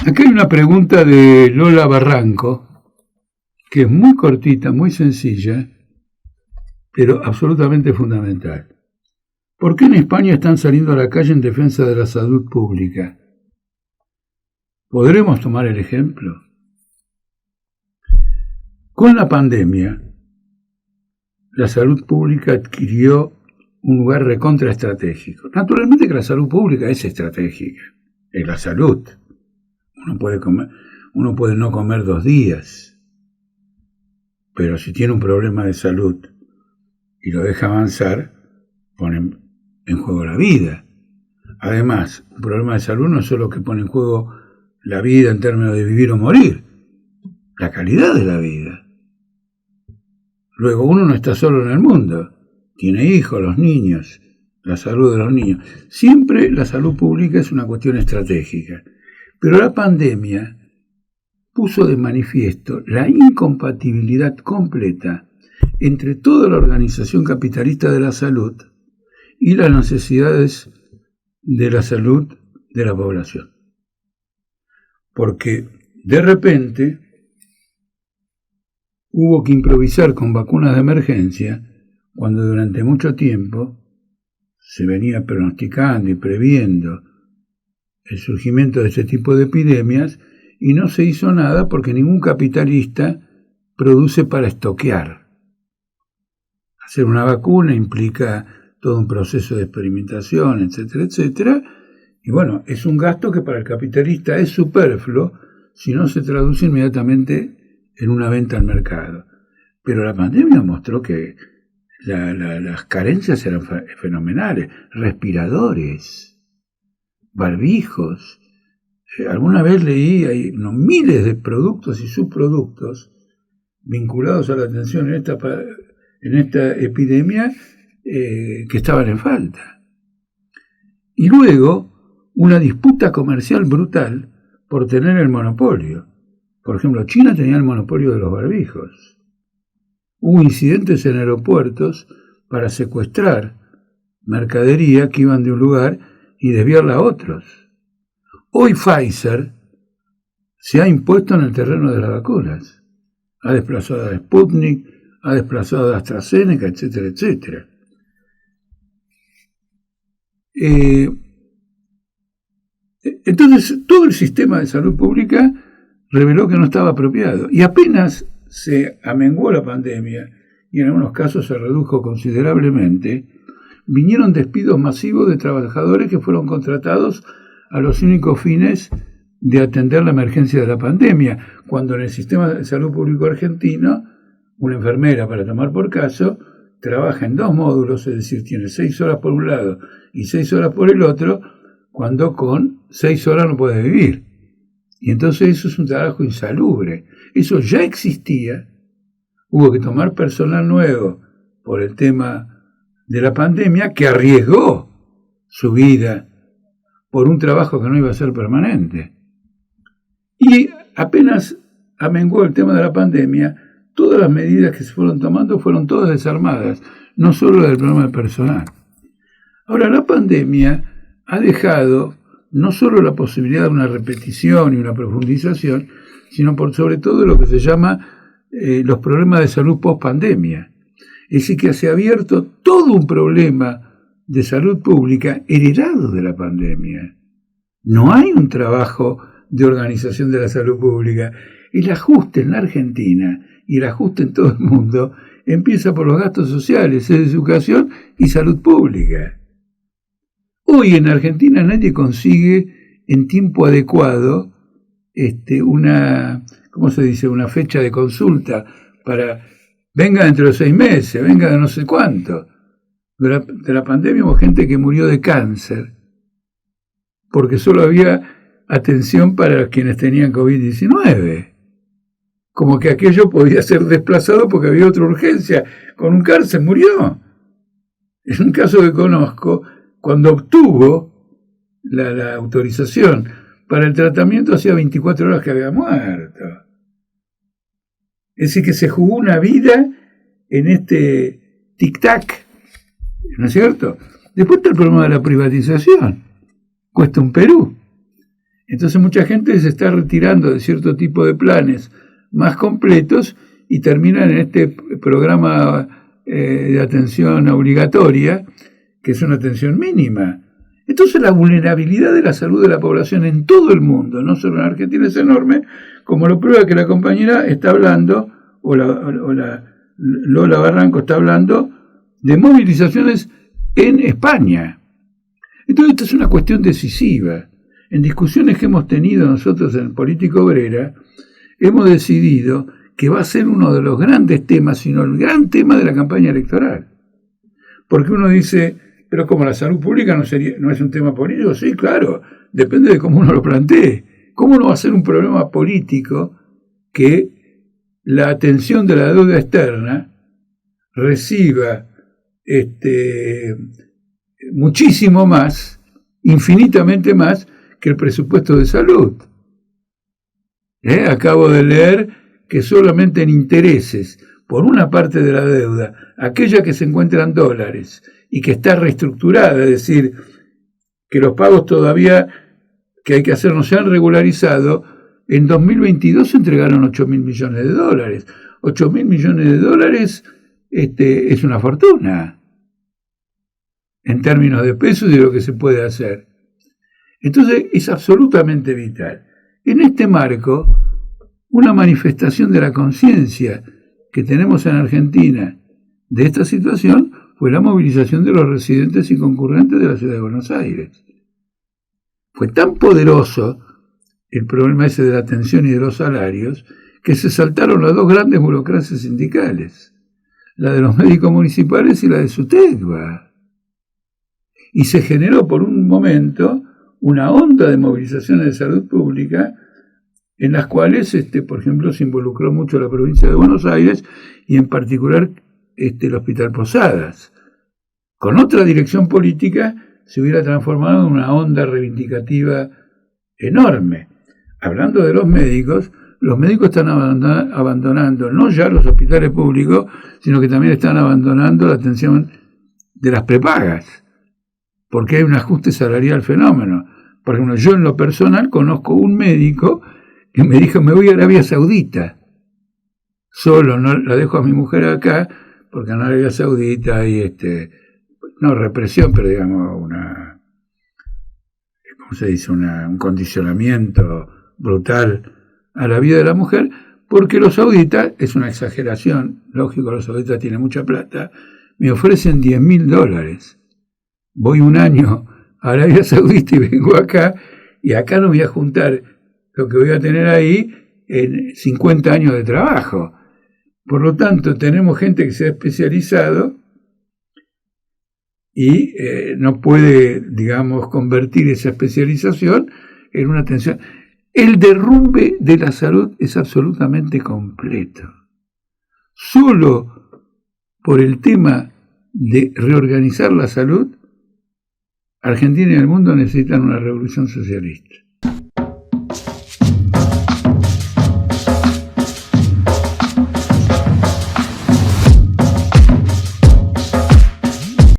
Acá hay una pregunta de Lola Barranco, que es muy cortita, muy sencilla, pero absolutamente fundamental. ¿Por qué en España están saliendo a la calle en defensa de la salud pública? ¿Podremos tomar el ejemplo? Con la pandemia, la salud pública adquirió un lugar recontraestratégico. Naturalmente que la salud pública es estratégica, es la salud. Uno puede no comer 2 días, pero si tiene un problema de salud y lo deja avanzar, pone en juego la vida. Además, un problema de salud no es solo que pone en juego la vida en términos de vivir o morir, la calidad de la vida. Luego, uno no está solo en el mundo, tiene hijos, los niños, la salud de los niños. Siempre la salud pública es una cuestión estratégica, pero la pandemia puso de manifiesto la incompatibilidad completa entre toda la organización capitalista de la salud y las necesidades de la salud de la población. Porque de repente hubo que improvisar con vacunas de emergencia cuando durante mucho tiempo se venía pronosticando y previendo el surgimiento de este tipo de epidemias y no se hizo nada porque ningún capitalista produce para estoquear. Hacer una vacuna implica todo un proceso de experimentación, etcétera, etcétera, y bueno, es un gasto que para el capitalista es superfluo si no se traduce inmediatamente en una venta al mercado. Pero la pandemia mostró que las carencias eran fenomenales. Respiradores, barbijos. Alguna vez leí, hay miles de productos y subproductos vinculados a la atención en esta epidemia que estaban en falta. Y luego, una disputa comercial brutal por tener el monopolio. Por ejemplo, China tenía el monopolio de los barbijos. Hubo incidentes en aeropuertos para secuestrar mercadería que iban de un lugar y desviarla a otros. Hoy Pfizer se ha impuesto en el terreno de las vacunas. Ha desplazado a Sputnik, ha desplazado a AstraZeneca, etcétera, etcétera. Entonces, todo el sistema de salud pública reveló que no estaba apropiado. Y apenas se amenguó la pandemia, y en algunos casos se redujo considerablemente, vinieron despidos masivos de trabajadores que fueron contratados a los únicos fines de atender la emergencia de la pandemia, cuando en el sistema de salud público argentino, una enfermera, para tomar por caso, trabaja en 2 módulos, es decir, tiene 6 horas por un lado y 6 horas por el otro, cuando con 6 horas no puede vivir. Y entonces eso es un trabajo insalubre. Eso ya existía, hubo que tomar personal nuevo por el tema de la pandemia, que arriesgó su vida por un trabajo que no iba a ser permanente. Y apenas amenguó el tema de la pandemia, todas las medidas que se fueron tomando fueron todas desarmadas, no solo del problema del personal. Ahora, la pandemia ha dejado no solo la posibilidad de una repetición y una profundización, sino por sobre todo lo que se llama los problemas de salud post-pandemia. Es decir, que se ha abierto todo un problema de salud pública heredado de la pandemia. No hay un trabajo de organización de la salud pública. El ajuste en la Argentina y el ajuste en todo el mundo empieza por los gastos sociales, es educación y salud pública. Hoy en Argentina nadie consigue en tiempo adecuado una fecha de consulta para venga dentro de 6 meses, venga de no sé cuánto. Durante la pandemia hubo gente que murió de cáncer porque solo había atención para quienes tenían COVID-19. Como que aquello podía ser desplazado porque había otra urgencia. Con un cáncer murió. Es un caso que conozco. Cuando obtuvo la autorización para el tratamiento, hacía 24 horas que había muerto. Es decir, que se jugó una vida en este tic-tac, ¿no es cierto? Después está el problema de la privatización. Cuesta un Perú. Entonces mucha gente se está retirando de cierto tipo de planes más completos y terminan en este programa de atención obligatoria, que es una atención mínima. Entonces la vulnerabilidad de la salud de la población en todo el mundo, no solo en Argentina, es enorme, como lo prueba que la compañera está hablando, o la Lola Barranco está hablando, de movilizaciones en España. Entonces esta es una cuestión decisiva. En discusiones que hemos tenido nosotros en Política Obrera, hemos decidido que va a ser uno de los grandes temas, sino el gran tema de la campaña electoral. Porque uno dice, pero como la salud pública no es un tema político, sí, claro, depende de cómo uno lo plantee. ¿Cómo no va a ser un problema político que la atención de la deuda externa reciba muchísimo más, infinitamente más, que el presupuesto de salud? Acabo de leer que solamente en intereses por una parte de la deuda, aquella que se encuentra en dólares y que está reestructurada, es decir, que los pagos todavía que hay que hacer no se han regularizado, en 2022 se entregaron 8.000 millones de dólares. 8.000 millones de dólares es una fortuna en términos de pesos y de lo que se puede hacer. Entonces es absolutamente vital. En este marco, una manifestación de la conciencia que tenemos en Argentina de esta situación fue la movilización de los residentes y concurrentes de la ciudad de Buenos Aires. Fue tan poderoso el problema ese de la atención y de los salarios que se saltaron las dos grandes burocracias sindicales, la de los médicos municipales y la de SUTECBA. Y se generó por un momento una onda de movilizaciones de salud pública en las cuales, por ejemplo, se involucró mucho la provincia de Buenos Aires y en particular el Hospital Posadas. Con otra dirección política se hubiera transformado en una onda reivindicativa enorme. Hablando de los médicos están abandonando no ya los hospitales públicos, sino que también están abandonando la atención de las prepagas, porque hay un ajuste salarial fenómeno. Por ejemplo, yo en lo personal conozco un médico que me dijo, me voy a Arabia Saudita. Solo, no la dejo a mi mujer acá, porque en Arabia Saudita hay, no represión, pero digamos ¿cómo se dice? Un condicionamiento brutal a la vida de la mujer, porque los sauditas, es una exageración, lógico, los sauditas tienen mucha plata, me ofrecen $10.000. Voy un año a Arabia Saudita y vengo acá, y acá no voy a juntar lo que voy a tener ahí en 50 años de trabajo. Por lo tanto, tenemos gente que se ha especializado y no puede, digamos, convertir esa especialización en una atención. El derrumbe de la salud es absolutamente completo. Solo por el tema de reorganizar la salud, Argentina y el mundo necesitan una revolución socialista.